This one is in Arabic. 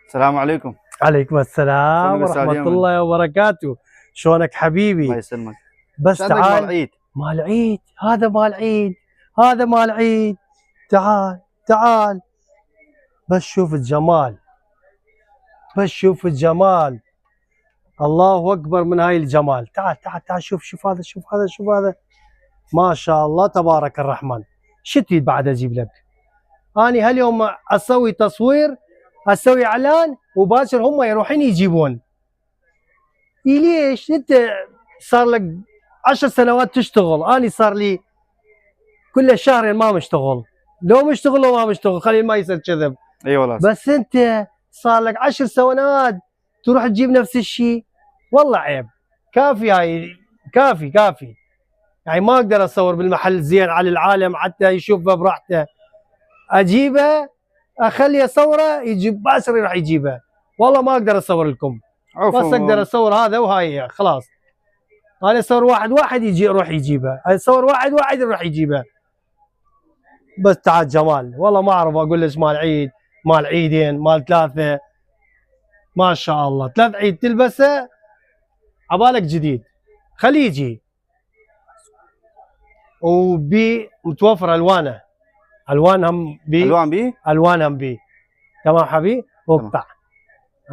السلام عليكم. عليكم السلام ورحمة الله وبركاته. شلونك حبيبي؟ الله يسلمك. بس تعال. مال عيد. مال عيد، هذا مال عيد، هذا مال عيد. تعال تعال بس شوف الجمال، بس شوف الجمال. الله أكبر من هاي الجمال. تعال تعال تعال شوف هذا، شوف هذا، شوف هذا، ما شاء الله تبارك الرحمن. شو تريد بعد أجيب لك؟ أنا هاليوم أسوي تصوير، أسوي إعلان، وباكر هم يروحون يجيبون. ليش؟ أنت صار لك 10 سنوات تشتغل، أنا صار لي كل شهرين ما مشتغل، لو مشتغل لو ما مشتغل، خلي ما يصير كذب. اي والله. بس أنت صار لك 10 سنوات تروح تجيب نفس الشيء، والله عيب. كافي هاي، كافي كافي. يعني ما اقدر اصور بالمحل زين على العالم حتى يشوفه براحته، اجيبه اخليه اصوره يجيب باسر يروح يجيبه. والله ما اقدر اصور لكم، بس اقدر اصور هذا وهاي خلاص. انا اصور واحد يجي يروح يجيبه، اصور واحد يروح يجيبه. بس تعال جمال، والله ما اعرف اقول لك مال عيد، مال عيدين، مال ثلاثه، ما شاء الله. 3 عيد تلبسه عبالك جديد، خليجي، وبي متوفر الوانه، الوان هم بي، الوان بي، الوان هم بي. تمام حبيبي؟ وقطع.